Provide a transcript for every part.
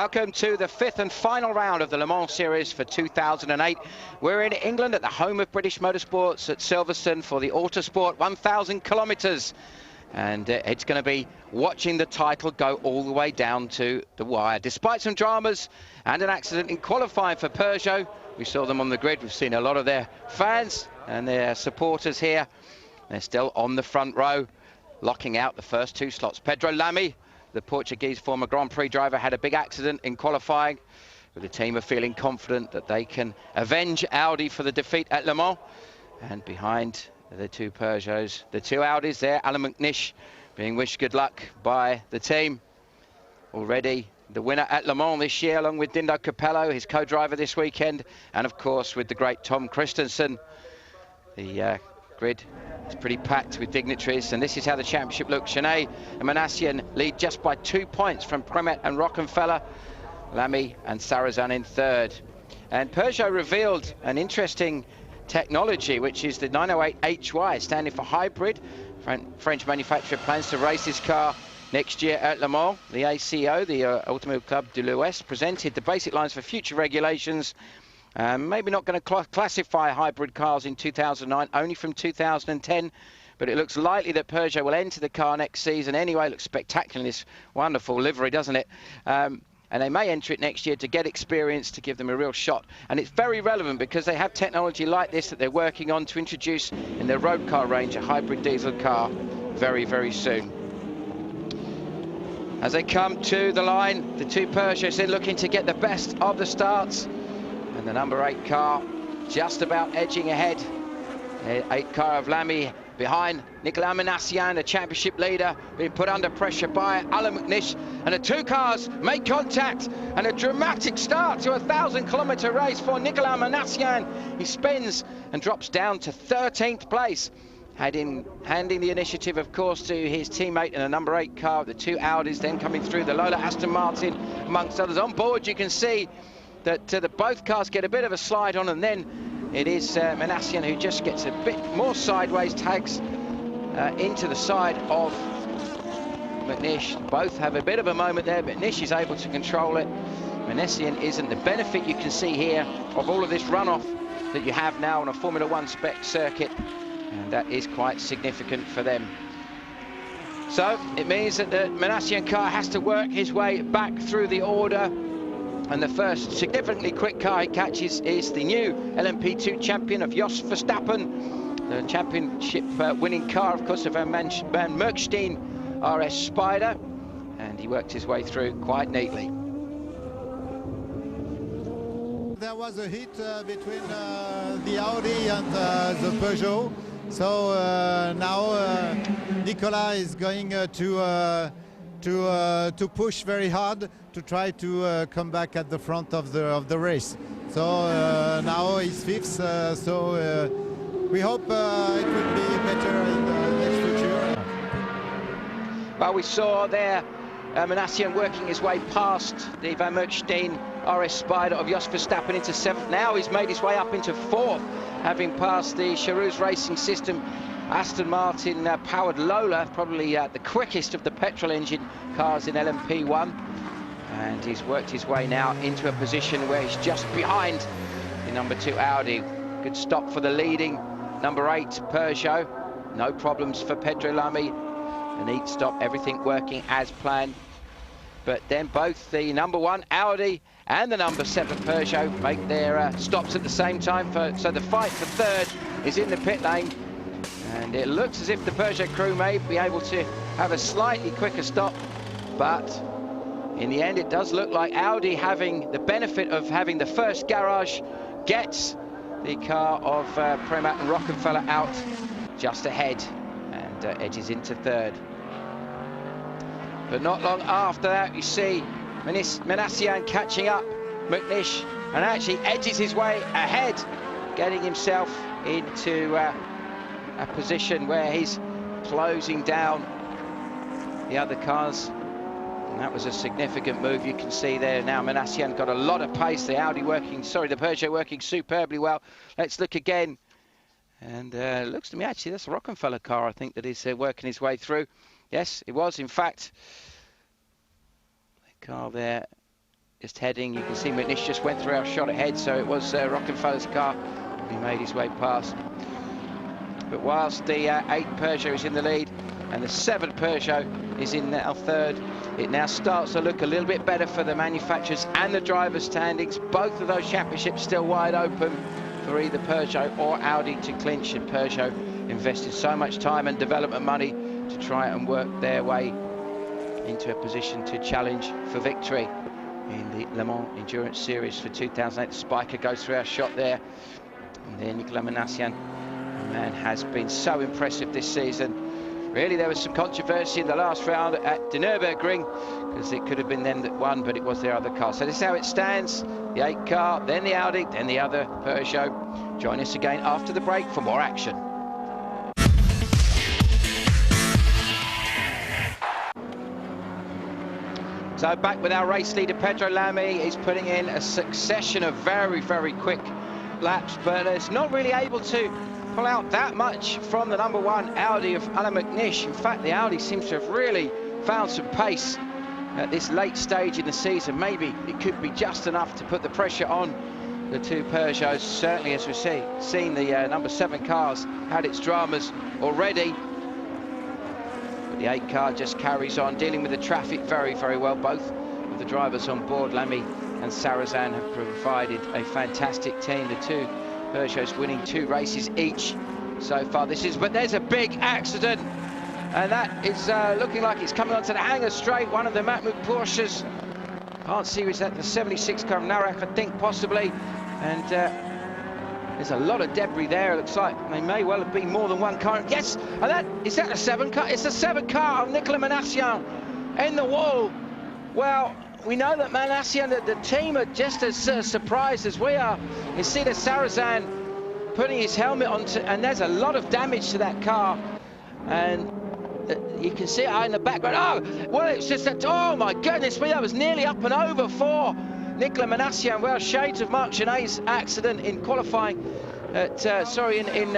Welcome to the 5th and final round of the Le Mans Series for 2008. We're in England at the home of British Motorsports at Silverstone for the Autosport 1,000 kilometres. And it's going to be watching the title go all the way down to the wire. Despite some dramas and an accident in qualifying for Peugeot, we saw them on the grid. We've seen a lot of their fans and their supporters here. They're still on the front row, locking out the first 2 slots. Pedro Lamy, the Portuguese former Grand Prix driver, had a big accident in qualifying, but the team are feeling confident that they can avenge Audi for the defeat at Le Mans. And behind the 2 Peugeots, the 2 Audis there, Alan McNish being wished good luck by the team. Already the winner at Le Mans this year, along with Dindo Capello, his co-driver this weekend, and of course with the great Tom Christensen. The grid is pretty packed with dignitaries, and this is how the championship looks. Chenet and Manassian lead just by 2 points from Premat and Rockenfeller. Lamy and Sarrazin in 3rd. And Peugeot revealed an interesting technology, which is the 908HY, standing for hybrid. French manufacturer plans to race this car next year at Le Mans. The ACO, the Automobile Club de l'Ouest, presented the basic lines for future regulations. Maybe not going to classify hybrid cars in 2009, only from 2010, but it looks likely that Peugeot will enter the car next season anyway. It looks spectacular in this wonderful livery, doesn't it? And they may enter it next year to get experience, to give them a real shot. And it's very relevant because they have technology like this that they're working on to introduce in their road car range, a hybrid diesel car, very, very soon. As they come to the line, the 2 Peugeots are looking to get the best of the starts. And the number 8 car just about edging ahead. 8 car of Lamy behind Nicolas Manassian, the championship leader, being put under pressure by Alan McNish. And the 2 cars make contact, and a dramatic start to a 1,000-kilometre race for Nicolas Manassian. He spins and drops down to 13th place. Handing the initiative, of course, to his teammate in a number 8 car. The 2 Audis then coming through, the Lola Aston Martin, amongst others. On board, you can see that both cars get a bit of a slide on, and then it is Manassian who just gets a bit more sideways, tags into the side of McNish. Both have a bit of a moment there, but McNish is able to control it. Manassian isn't. The benefit you can see here of all of this runoff that you have now on a Formula 1 spec circuit, and that is quite significant for them. So it means that the Manassian car has to work his way back through the order. And the first significantly quick car he catches is the new LMP2 champion of Jos Verstappen, the championship winning car, of course, of Van Merkstein RS Spider, and he worked his way through quite neatly. There was a hit between the Audi and the Peugeot, so now Nicolas is going to push very hard to try to come back at the front of the race. So now he's 5th, so we hope it will be better in the next future. Well, we saw there Manassian working his way past the Van Merkstein RS Spider of Jos Verstappen into 7th. Now he's made his way up into 4th, having passed the Charouz Racing System Aston Martin powered Lola, probably the quickest of the petrol engine cars in LMP1. And he's worked his way now into a position where he's just behind the number 2 Audi. Good stop for the leading number 8 Peugeot. No problems for Pedro Lamy. A neat stop, everything working as planned. But then both the number 1 Audi and the number 7 Peugeot make their stops at the same time. So the fight for 3rd is in the pit lane. And it looks as if the Peugeot crew may be able to have a slightly quicker stop. But in the end, it does look like Audi, having the benefit of having the first garage, gets the car of Premat and Rockenfeller out just ahead and edges into 3rd. But not long after that, you see Manassian catching up McNish and actually edges his way ahead, getting himself into a position where he's closing down the other cars. And that was a significant move. You can see there now Manassian got a lot of pace. The Peugeot working superbly well. Let's look again. And it looks to me, actually, that's a Rockenfeller car, I think, that is working his way through. Yes, it was, in fact. The car there just heading. You can see McNish just went through our shot ahead, so it was Rockenfeller's car. He made his way past. But whilst the 8 Peugeot is in the lead and the 7 Peugeot is in now third, it now starts to look a little bit better for the manufacturers and the drivers' standings. Both of those championships still wide open for either Peugeot or Audi to clinch, and Peugeot invested so much time and development money to try and work their way into a position to challenge for victory in the Le Mans Endurance Series for 2008. The Spiker goes through our shot there, and then Nicolas Manassian, man, has been so impressive this season. Really, there was some controversy in the last round at the Nürburgring, because it could have been them that won, but it was their other car. So this is how it stands: the 8 car, then the Audi, then the other Peugeot. Join us again after the break for more action. So back with our race leader, Pedro Lamy. He's putting in a succession of very, very quick laps, but it's not really able to pull out that much from the number 1 Audi of Alain McNish. In fact, the Audi seems to have really found some pace at this late stage in the season. Maybe it could be just enough to put the pressure on the 2 Peugeots. Certainly, as we've seen, the number 7 cars had its dramas already. But the 8 car just carries on, dealing with the traffic very, very well. Both of the drivers on board, Lamy and Sarrazin, have provided a fantastic team. The 2 Peugeots winning 2 races each so far. But there's a big accident, and that is looking like it's coming onto the hangar straight. One of the Matmut Porsches, can't see, was that the 76 car of Narak, I think, possibly, and there's a lot of debris there. It looks like they may well have been more than 1 car. Yes, and is that a 7 car? It's a 7 car of Nicolas Manassian in the wall. Well, we know that Manassian, the team, are just as surprised as we are. You see the Sarrazin putting his helmet on, and there's a lot of damage to that car. And you can see it out in the background. Oh, well, it's just that, oh my goodness me, that was nearly up and over for Nicolas Manassian. Well, shades of Marc Genet's accident in qualifying at, in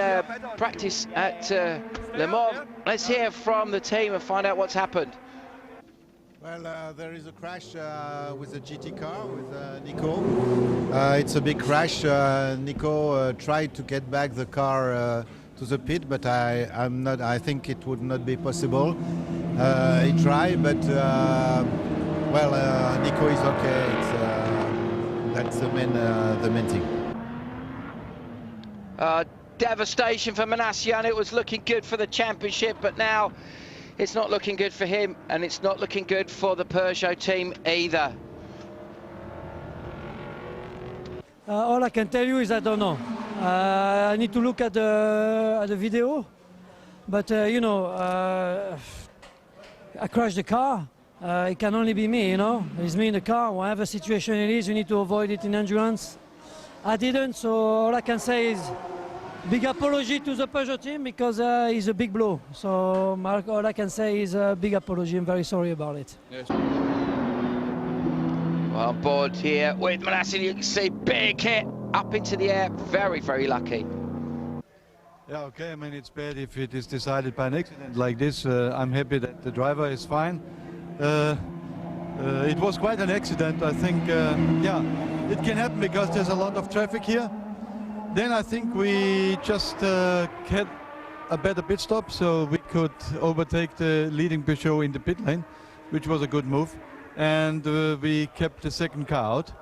practice at Le Mans. Let's hear from the team and find out what's happened. Well, there is a crash with a GT car with Nico. It's a big crash. Nico tried to get back the car to the pit, but I think it would not be possible. He tried, but well, Nico is okay. That's the main thing. Devastation for Manassian. It was looking good for the championship, but now it's not looking good for him, and it's not looking good for the Peugeot team either. All I can tell you is I don't know. I need to look at the video, but you know, I crashed the car. It can only be me, you know. It's me in the car. Whatever situation it is, you need to avoid it in endurance. I didn't, so all I can say is big apology to the Peugeot team, because it's a big blow. So Mark, all I can say is a big apology. I'm very sorry about it. Yes. Well, on board here with Manassian, you can see big hit up into the air. Very, very lucky. Yeah, okay. I mean, it's bad if it is decided by an accident like this. I'm happy that the driver is fine. It was quite an accident, I think. Yeah, it can happen because there's a lot of traffic here. Then I think we just had a better pit stop, so we could overtake the leading Peugeot in the pit lane, which was a good move. And we kept the 2nd car out.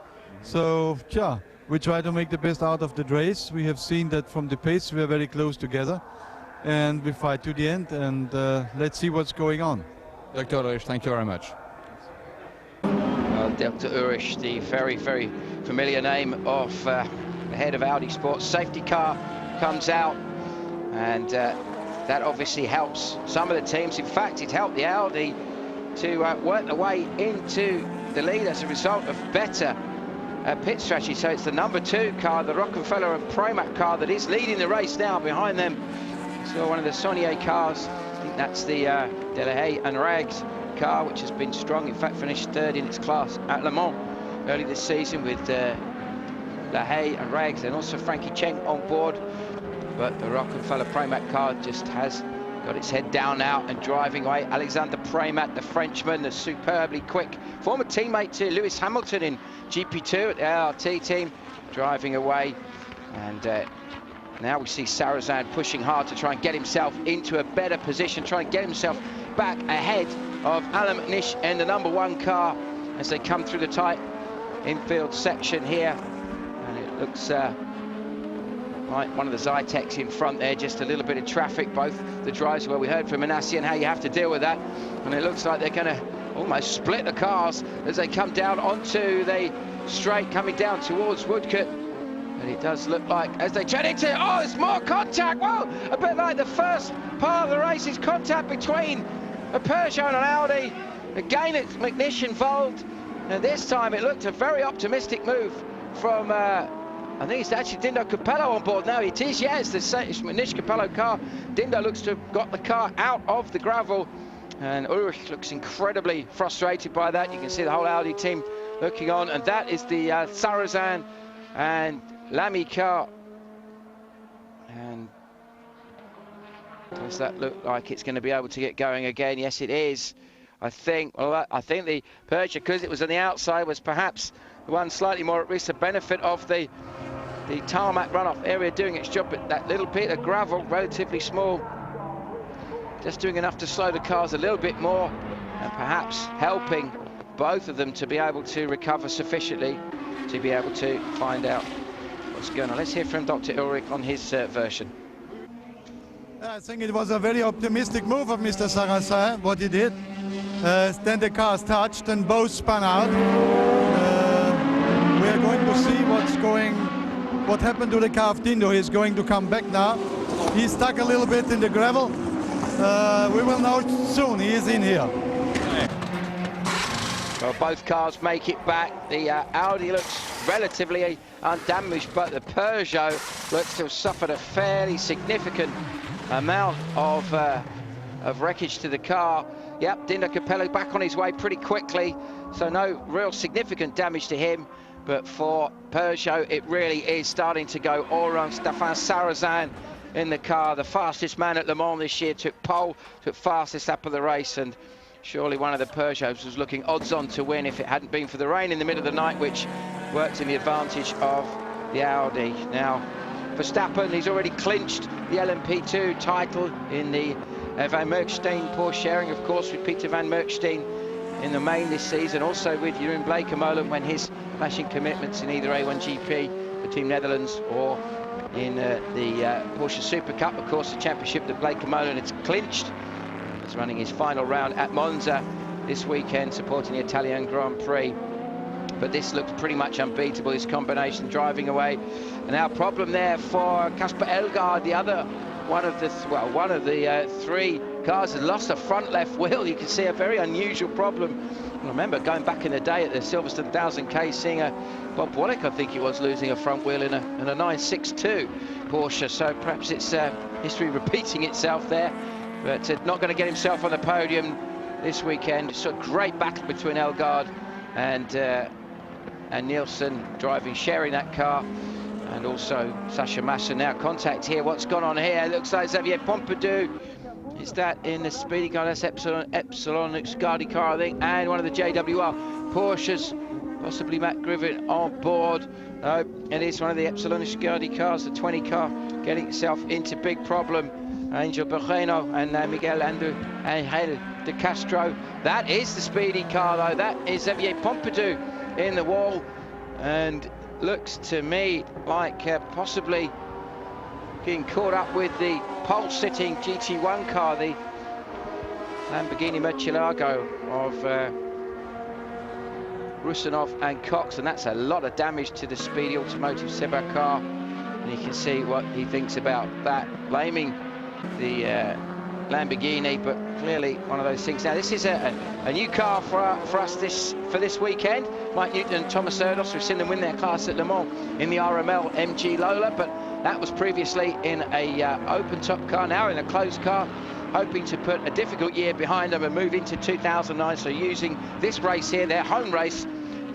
So, yeah, we try to make the best out of the race. We have seen that from the pace we are very close together. And we fight to the end, and let's see what's going on. Dr. Ulrich, thank you very much. Well, Dr. Ulrich, the very, very familiar name of the head of Audi Sports. Safety car comes out, and that obviously helps some of the teams. In fact, it helped the Audi to work their way into the lead as a result of better pit strategy. So it's the number 2 car, the Rockenfeller and Pramac car, that is leading the race now. Behind them, so one of the Saunier cars, I think that's the De La Haye and Rags car, which has been strong. In fact, finished 3rd in its class at Le Mans early this season with La Haye and Rags, and also Frankie Cheng on board. But the Rockenfeller Pramac car just has got its head down now and driving away. Alexander Premat, the Frenchman, the superbly quick former teammate to Lewis Hamilton in GP2 at the LRT team, driving away. And now we see Sarrazin pushing hard to try and get himself into a better position, try and get himself back ahead of Alan McNish in the #1 car as they come through the tight infield section here. And it looks like one of the Zytecs in front there, just a little bit of traffic. Both the drives, well, we heard from Manassi and how you have to deal with that. And it looks like they're going to almost split the cars as they come down onto the straight, coming down towards Woodcote. And it does look like, as they turn into, oh, it's more contact. Well, a bit like the first part of the race is contact between a Peugeot and an Audi. Again, it's McNish involved. And this time it looked a very optimistic move from, I think it's actually Dindo Capello on board now. It is, yes, the McNish Capello car. Dindo looks to have got the car out of the gravel. And Ulrich looks incredibly frustrated by that. You can see the whole Audi team looking on. And that is the Sarrazin and Lamy car. And does that look like it's going to be able to get going again? Yes, it is. I think, well, I think the Peugeot, because it was on the outside, was perhaps the one slightly more at risk, the benefit of the tarmac runoff area doing its job, but that little bit of gravel, relatively small, just doing enough to slow the cars a little bit more, and perhaps helping both of them to be able to recover sufficiently to be able to find out what's going on. Let's hear from Dr. Ulrich on his version. I think it was a very optimistic move of Mr. Sarrazin, what he did. Then the cars touched and both spun out. We are going to see what happened to the car of Dindo. He's going to come back now. He's stuck a little bit in the gravel. We will know soon. He is in here. Well, both cars make it back. The Audi looks relatively undamaged, but the Peugeot looks to have suffered a fairly significant amount of wreckage to the car. Yep, Dindo Capello back on his way pretty quickly, so no real significant damage to him. But for Peugeot, it really is starting to go all around. Stéphane Sarrazin in the car, the fastest man at Le Mans this year, took pole, took fastest lap of the race, and surely one of the Peugeots was looking odds-on to win if it hadn't been for the rain in the middle of the night, which worked in the advantage of the Audi. Now, Verstappen, he's already clinched the LMP2 title in the Van Merkstein Porsche, sharing, of course, with Peter Van Merkstein in the main this season, also with Jeroen Bleekemolen when his flashing commitments in either A1GP for Team Netherlands or in the Porsche Super Cup. Of course, the championship that Bleekemolen has clinched. He's running his final round at Monza this weekend, supporting the Italian Grand Prix. But this looks pretty much unbeatable, this combination driving away. And now problem there for Kasper Elgaard, the other one of the three cars has lost a front left wheel. You can see a very unusual problem. I remember going back in the day at the Silverstone 1000K, seeing Bob Wallach, I think he was, losing a front wheel in a 962 Porsche. So perhaps it's history repeating itself there. But not going to get himself on the podium this weekend. It's a great battle between Elgaard and Nielsen, sharing that car. And also Sasha Massa. Now contact here. What's gone on here? It looks like Xavier Pompidou. Is that in the speedy car? That's Epsilon Xcardi car, I think. And one of the JWR Porsches. Possibly Matt Griffin on board. No, it is one of the Epsilon Xcardi cars. The 20 car getting itself into big problem. Angel Borreno and Miguel Angel de Castro. That is the speedy car, though. That is Xavier Pompidou in the wall. And looks to me like possibly getting caught up with the pole-sitting GT1 car, the Lamborghini Murcielago of Rusanov and Cox, and that's a lot of damage to the Speedy Automotive Seba car. And you can see what he thinks about that, blaming the Lamborghini, but clearly one of those things. Now this is a new car for us for this weekend. Mike Newton and Thomas Erdos, we've seen them win their class at Le Mans in the RML MG Lola, but that was previously in a open top car, now in a closed car, hoping to put a difficult year behind them and move into 2009. So using this race here, their home race,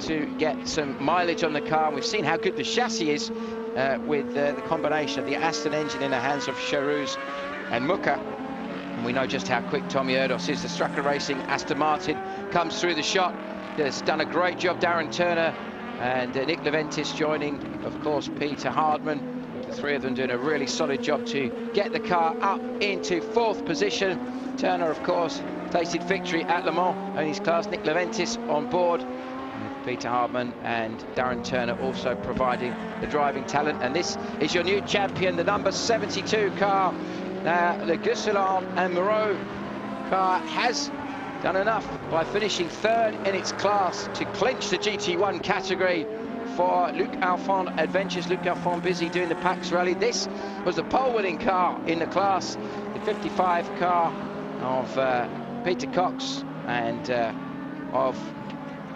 to get some mileage on the car. And we've seen how good the chassis is with the combination of the Aston engine in the hands of Charouz and Muka. We know just how quick Tommy Erdos is. The Strucker Racing Aston Martin comes through the shot. Has done a great job, Darren Turner and Nick Leventis joining, of course, Peter Hardman. The three of them doing a really solid job to get the car up into 4th position. Turner, of course, tasted victory at Le Mans in his class. Nick Leventis on board. Peter Hardman and Darren Turner also providing the driving talent. And this is your new champion, the number 72 car. Now, the Gusselin and Moreau car has done enough by finishing 3rd in its class to clinch the GT1 category for Luc Alphand Adventures. Luc Alphand busy doing the PAX Rally. This was the pole-winning car in the class, the 55 car of Peter Cox and of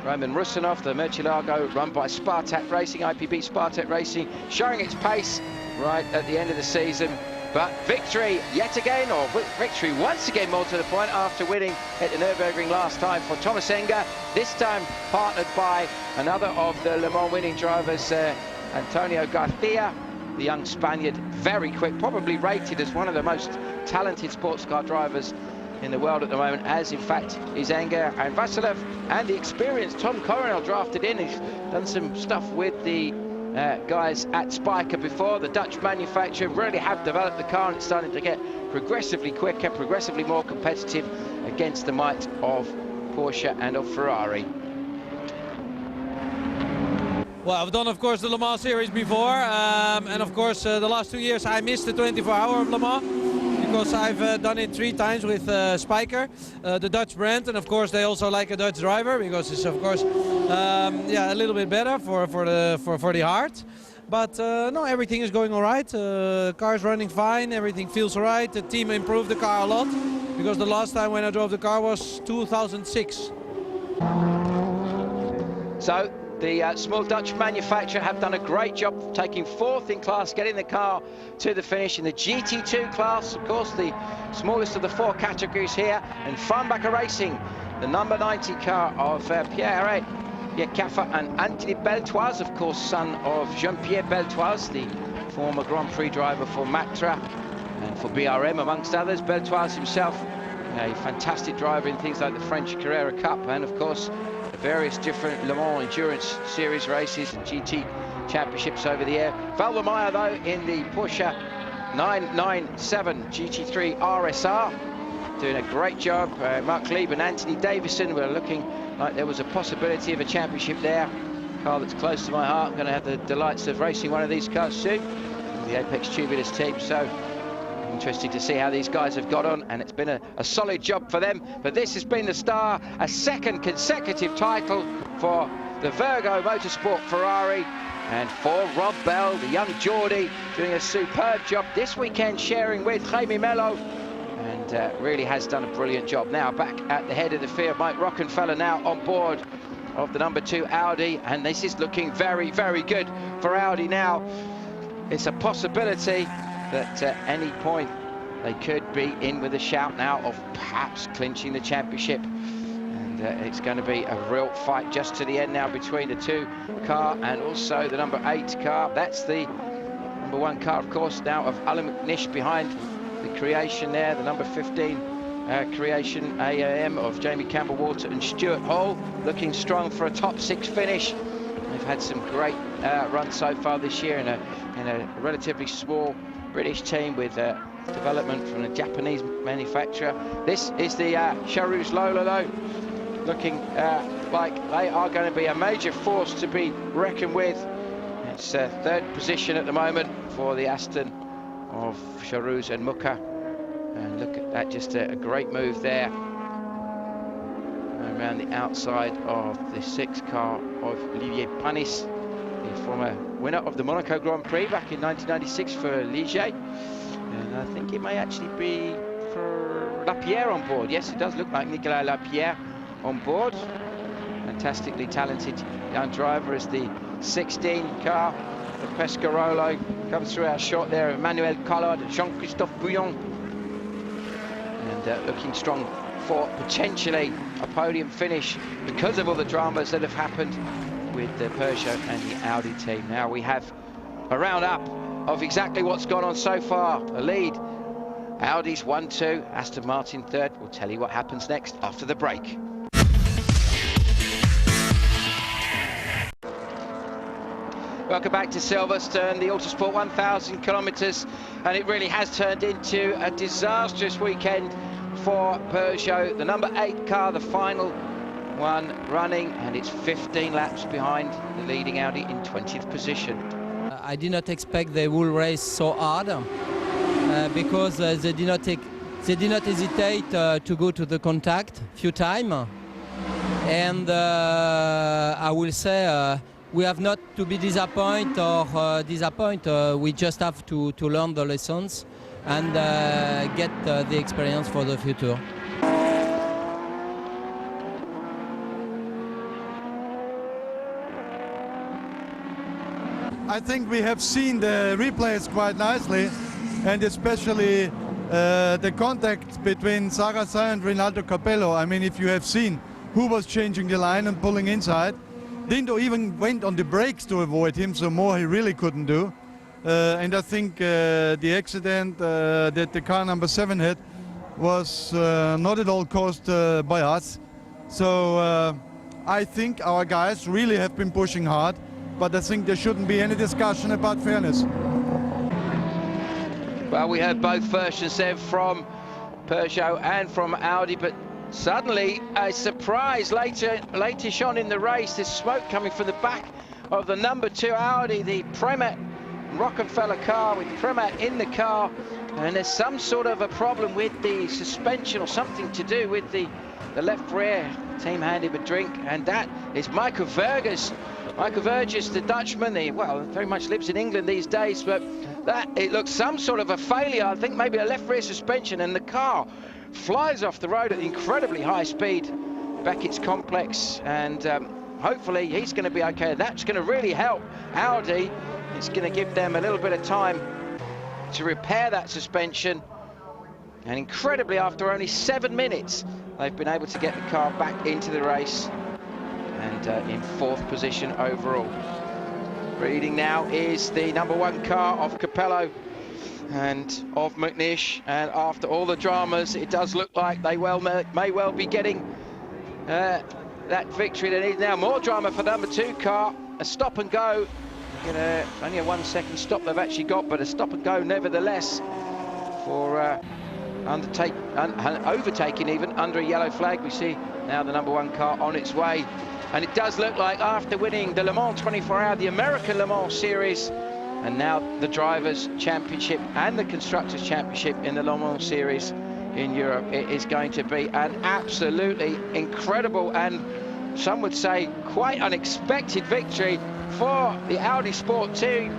Roman Rusinov, the Murcielago run by Spartak Racing, IPB Spartak Racing, showing its pace right at the end of the season. But victory yet again, or victory once again more to the point, after winning at the Nürburgring last time for Thomas Enger, this time partnered by another of the Le Mans winning drivers, Antonio Garcia, the young Spaniard, very quick, probably rated as one of the most talented sports car drivers in the world at the moment, as in fact is Enger and Vasilev, and the experienced Tom Coronel drafted in. He's done some stuff with the guys at Spyker before. The Dutch manufacturer really have developed the car, and it's starting to get progressively quicker, progressively more competitive against the might of Porsche and of Ferrari. Well, I've done, of course, the Le Mans series before, and of course the last 2 years I missed the 24-hour of Le Mans, because I've done it 3 times with Spyker, the Dutch brand, and of course they also like a Dutch driver, because it's of course yeah, a little bit better for the heart. But no, everything is going all right. Car's running fine, everything feels all right. The team improved the car a lot, because the last time when I drove the car was 2006. So the small Dutch manufacturer have done a great job taking 4th in class, getting the car to the finish in the GT2 class, of course the smallest of the 4 categories here. And Farnbacher Racing, the number 90 car of Pierre Caffa and Anthony Beltoise, of course son of Jean-Pierre Beltoise, the former Grand Prix driver for Matra and for BRM amongst others. Beltoise himself a fantastic driver in things like the French Carrera Cup, and of course the various different Le Mans Endurance Series races and GT championships over the air. Valdermeyer though in the Porsche 997 GT3 RSR doing a great job. Mark Lieb and Anthony Davison were looking like there was a possibility of a championship there. Car that's close to my heart. I'm going to have the delights of racing one of these cars soon, the Apex Tubulars team. So interesting to see how these guys have got on, and it's been a solid job for them. But this has been the star, a 2nd consecutive title for the Virgo Motorsport Ferrari, and for Rob Bell, the young Geordie, doing a superb job this weekend, sharing with Jaime Mello, and really has done a brilliant job. Now back at the head of the field, Mike Rockenfeller now on board of the number 2 Audi, and this is looking very, very good for Audi now. It's a possibility that at any point they could be in with a shout now of perhaps clinching the championship, and it's going to be a real fight just to the end now between the 2 car and also the number 8 car. That's the number 1 car, of course, now of Alan McNish behind the creation there, the number 15 creation AAM of Jamie Campbell-Walter and Stuart Hall, looking strong for a top 6 finish. They've had some great runs so far this year in a relatively small British team with development from a Japanese manufacturer. This is the Charouz Lola though, looking like they are going to be a major force to be reckoned with. It's 3rd position at the moment for the Aston of Charouz and Muka, and look at that, just a great move there around the outside of the 6th car of Olivier Panis, the former winner of the Monaco Grand Prix back in 1996 for Ligier, and I think it may actually be for Lapierre on board. Yes, it does look like Nicolas Lapierre on board. Fantastically talented young driver as the 16 car of Pescarolo comes through our shot there. Emmanuel Collard, Jean-Christophe Bouillon, and looking strong for potentially a podium finish because of all the dramas that have happened with the Peugeot and the Audi team. Now we have a roundup of exactly what's gone on so far. A lead Audi's 1-2, Aston Martin third. We'll tell you what happens next after the break. Welcome back to Silverstone, the Autosport 1000 kilometres, and it really has turned into a disastrous weekend for Peugeot. The number 8 car, the final one running, and it's 15 laps behind the leading Audi in 20th position. I did not expect they will race so hard because they did not hesitate to go to the contact few times, and I will say we have not to be disappointed or disappoint. We just have to learn the lessons and get the experience for the future. I think we have seen the replays quite nicely, and especially the contact between Sarrazin and Rinaldo Capello. I mean, if you have seen who was changing the line and pulling inside, Dindo even went on the brakes to avoid him, so more he really couldn't do. And I think the accident that the car number 7 had was not at all caused by us. So I think our guys really have been pushing hard, but I think there shouldn't be any discussion about fairness. Well, we heard both versions there from Peugeot and from Audi, but suddenly a surprise latish on in the race. There's smoke coming from the back of the number 2 Audi, the Premat Rockefeller car, with Premat in the car, and there's some sort of a problem with the suspension or something to do with the left rear. Team handed him a drink, and that is Michael Verges. Michael Verges, the Dutchman, very much lives in England these days, but it looks some sort of a failure. I think maybe a left rear suspension, and the car flies off the road at incredibly high speed. Beckett's complex, and hopefully he's going to be okay. That's going to really help Audi. It's going to give them a little bit of time to repair that suspension, and incredibly, after only 7 minutes, they've been able to get the car back into the race, and in 4th position overall. Leading now is the number 1 car of Capello and of McNish, and after all the dramas, it does look like they may well be getting that victory they need. Now more drama for the number 2 car, a stop and go. Only a 1 second stop they've actually got, but a stop and go nevertheless for overtaking even under a yellow flag. We see now the number 1 car on its way, and it does look like after winning the Le Mans 24-hour, the American Le Mans Series, and now the Drivers' Championship and the Constructors' Championship in the Le Mans Series in Europe, it is going to be an absolutely incredible, and some would say quite unexpected, victory for the Audi Sport team.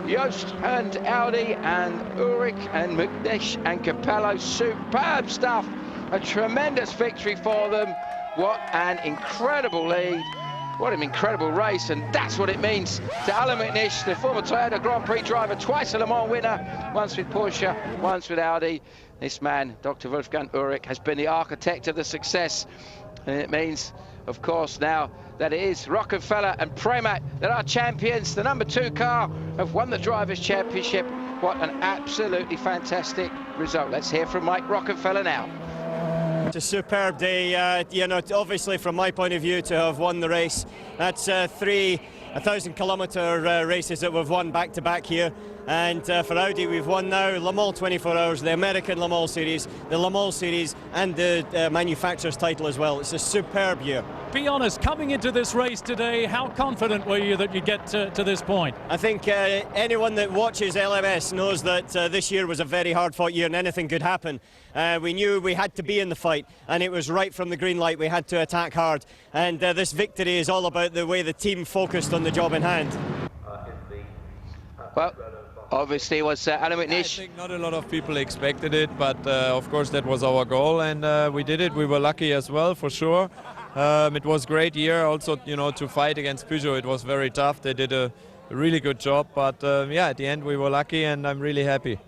Jost and Audi and Ulrich and McNish and Capello, superb stuff. A tremendous victory for them. What an incredible lead. What an incredible race, and that's what it means to Alain McNish, the former Toyota Grand Prix driver, twice a Le Mans winner, once with Porsche, once with Audi. This man, Dr. Wolfgang Ulrich, has been the architect of the success, and it means, of course, now that it is Rockefeller and Premat that are champions. The number 2 car have won the Drivers' Championship. What an absolutely fantastic result. Let's hear from Mike Rockefeller now. It's a superb day, obviously from my point of view, to have won the race. That's 3 1,000-kilometre races that we've won back-to-back here. And for Audi, we've won now Le Mans 24 Hours, the American Le Mans Series, the Le Mans Series, and the manufacturer's title as well. It's a superb year. Be honest, coming into this race today, how confident were you that you'd get to this point? I think anyone that watches LMS knows that this year was a very hard-fought year and anything could happen. We knew we had to be in the fight, and it was right from the green light. We had to attack hard, and this victory is all about the way the team focused on the job in hand. Well, obviously it was Alain McNish. I think not a lot of people expected it, but of course that was our goal, and we did it. We were lucky as well, for sure. It was a great year also, to fight against Peugeot. It was very tough. They did a really good job, but yeah, at the end we were lucky, and I'm really happy.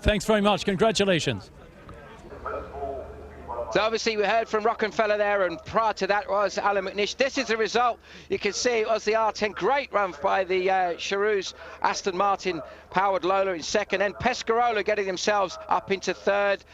Thanks very much. Congratulations. So obviously we heard from Rockenfeller there, and prior to that was Alan McNish. This is the result. You can see it was the R10. Great run by the Charoux Aston Martin powered Lola in second, and Pescarola getting themselves up into third.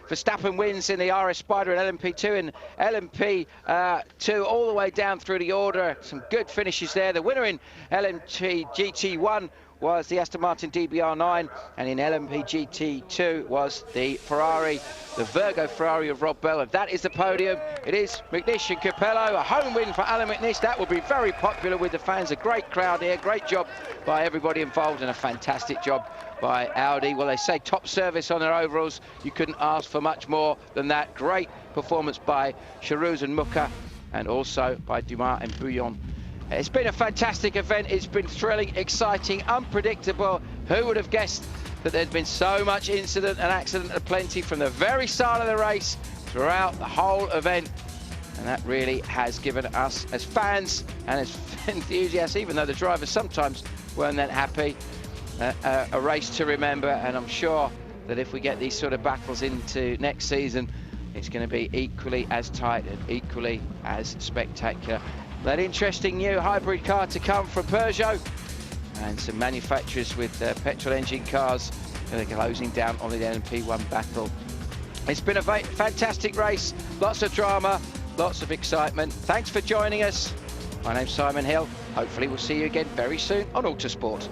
Verstappen wins in the RS Spider and LMP2, and LMP2 all the way down through the order. Some good finishes there. The winner in LMP GT1 was the Aston Martin DBR9, and in LMP GT2 was the Ferrari, the Virgo Ferrari of Rob Bell. And that is the podium. It is McNish and Capello. A home win for Alan McNish. That will be very popular with the fans. A great crowd here. Great job by everybody involved, and a fantastic job by Audi. Well, they say top service on their overalls. You couldn't ask for much more than that. Great performance by Charoux and Mucca, and also by Dumas and Bouillon. It's been a fantastic event. It's been thrilling, exciting, unpredictable. Who would have guessed that there'd been so much incident and accident aplenty from the very start of the race throughout the whole event? And that really has given us, as fans and as enthusiasts, even though the drivers sometimes weren't that happy, a race to remember. And I'm sure that if we get these sort of battles into next season, it's going to be equally as tight and equally as spectacular. That interesting new hybrid car to come from Peugeot, and some manufacturers with petrol engine cars that are closing down on the LMP1 battle. It's been a fantastic race, lots of drama, lots of excitement. Thanks for joining us. My name's Simon Hill. Hopefully we'll see you again very soon on Autosport.